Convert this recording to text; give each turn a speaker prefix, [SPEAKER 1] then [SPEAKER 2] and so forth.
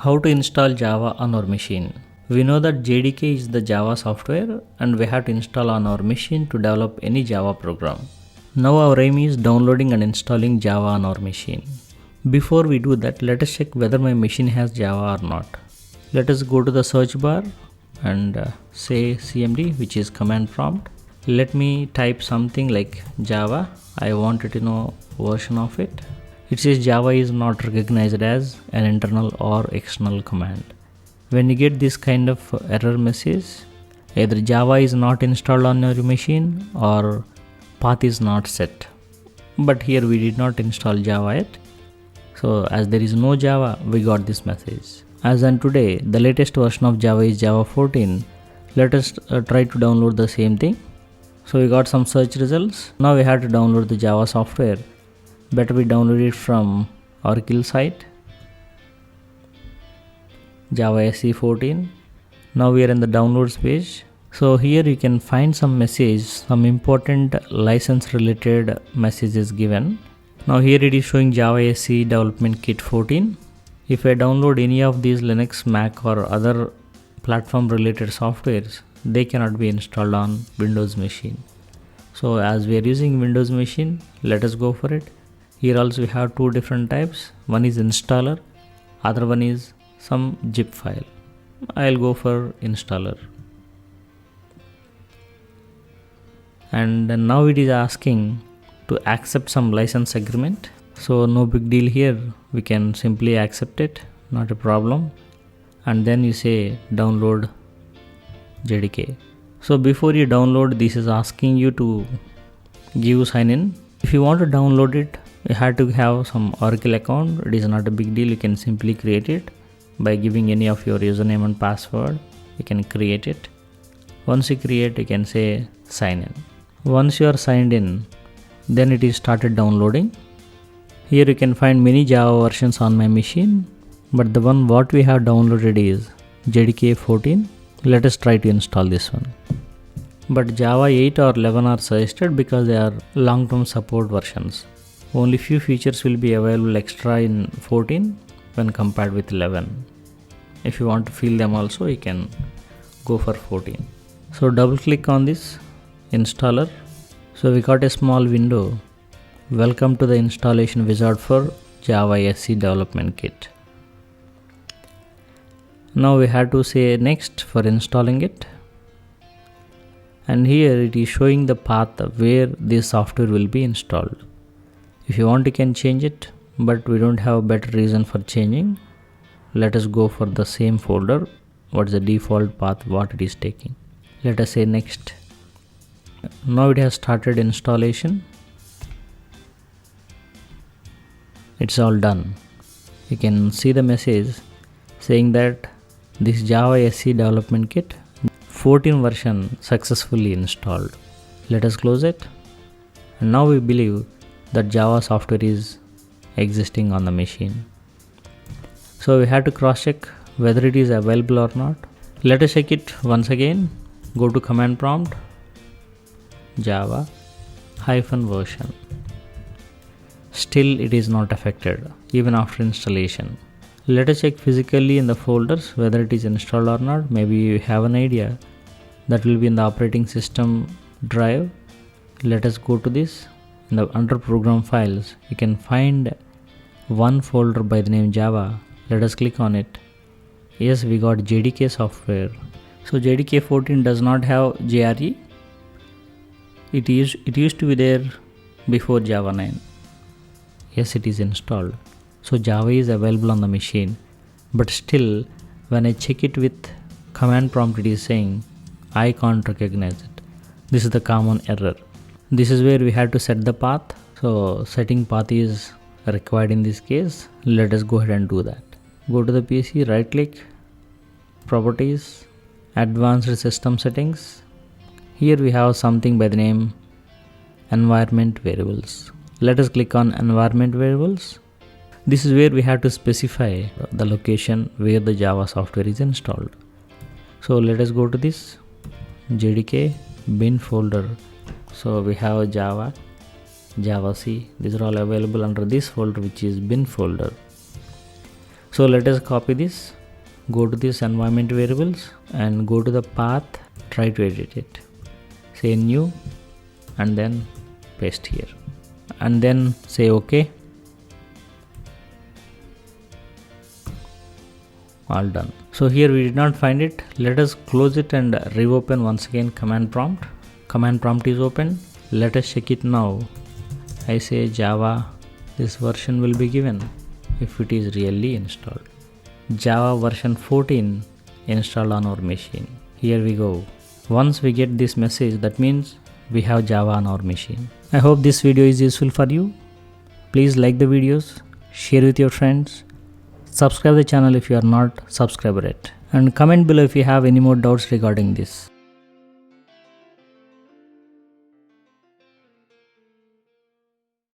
[SPEAKER 1] How to install Java on our machine. We know that JDK is the Java software and we have to install on our machine to develop any Java program. Now our aim is downloading and installing Java on our machine. Before we do that, let us check whether my machine has Java or not. Let us go to the search bar and say cmd, which is command prompt. Let me type something like Java. I wanted to know version of it. It says Java is not recognized as an internal or external command. When you get this kind of error message, either Java is not installed on your machine or path is not set. But here we did not install Java yet. So as there is no Java, we got this message. As on today, the latest version of Java is Java 14. Let us try to download the same thing. So we got some search results. Now we have to download the Java software. Better we download it from Oracle site. Java SE 14. Now we are in the downloads page. So here you can find some message, some important license related messages given. Now here it is showing Java SE Development Kit 14. If I download any of these Linux, Mac or other platform related softwares, they cannot be installed on Windows machine. So as we are using Windows machine, let us go for it. Here also we have two different types. One is installer, other one is some zip file. I'll go for installer. And now it is asking to accept some license agreement. So no big deal here. We can simply accept it, not a problem. And then you say download JDK. So before you download, this is asking you to give sign in. If you want to download it, you have to have some Oracle account. It is not a big deal. You can simply create it by giving any of your username and password. You can create it. Once you create, you can say sign in. Once you are signed in, then it is started downloading. Here you can find many Java versions on my machine, but the one what we have downloaded is JDK 14. Let us try to install this one. But Java 8 or 11 are suggested because they are long-term support versions. Only few features will be available extra in 14 when compared with 11. If you want to fill them also, you can go for 14. So double click on this installer. So we got a small window. Welcome to the installation wizard for Java SE Development Kit. Now we have to say next for installing it. And here it is showing the path where this software will be installed. If you want, you can change it, but we don't have a better reason for changing. Let us go for the same folder. What's the default path what it is taking? Let us say next. Now it has started installation. It's all done. You can see the message saying that this Java SE Development Kit 14 version successfully installed. Let us close it. And now we believe that Java software is existing on the machine. So we have to cross check whether it is available or not. Let us check it once again. Go to command prompt, Java -version. Still it is not affected even after installation. Let us check physically in the folders whether it is installed or not. Maybe you have an idea. That will be in the operating system drive. Let us go to this. In the under program files, you can find one folder by the name Java. Let us click on it. Yes, we got JDK software. So JDK 14 does not have JRE. It used to be there before Java 9. Yes, it is installed. So Java is available on the machine. But still, when I check it with command prompt, it is saying I can't recognize it. This is the common error. This is where we have to set the path. So setting path is required in this case. Let us go ahead and do that. Go to the PC, right click, properties, advanced system settings. Here we have something by the name environment variables. Let us click on environment variables. This is where we have to specify the location where the Java software is installed. So let us go to this JDK bin folder. So we have Java, Java C. These are all available under this folder, which is bin folder. So let us copy this, go to this environment variables and go to the path, try to edit it, say new and then paste here and then say OK. All done. So here we did not find it. Let us close it and reopen once again command prompt. Command prompt is open. Let us check it now. I say Java, this version will be given if it is really installed. Java version 14 installed on our machine. Here we go. Once we get this message, that means we have Java on our machine. I hope this video is useful for you. Please like the videos, share with your friends, subscribe the channel if you are not subscribed yet, and comment below if you have any more doubts regarding this.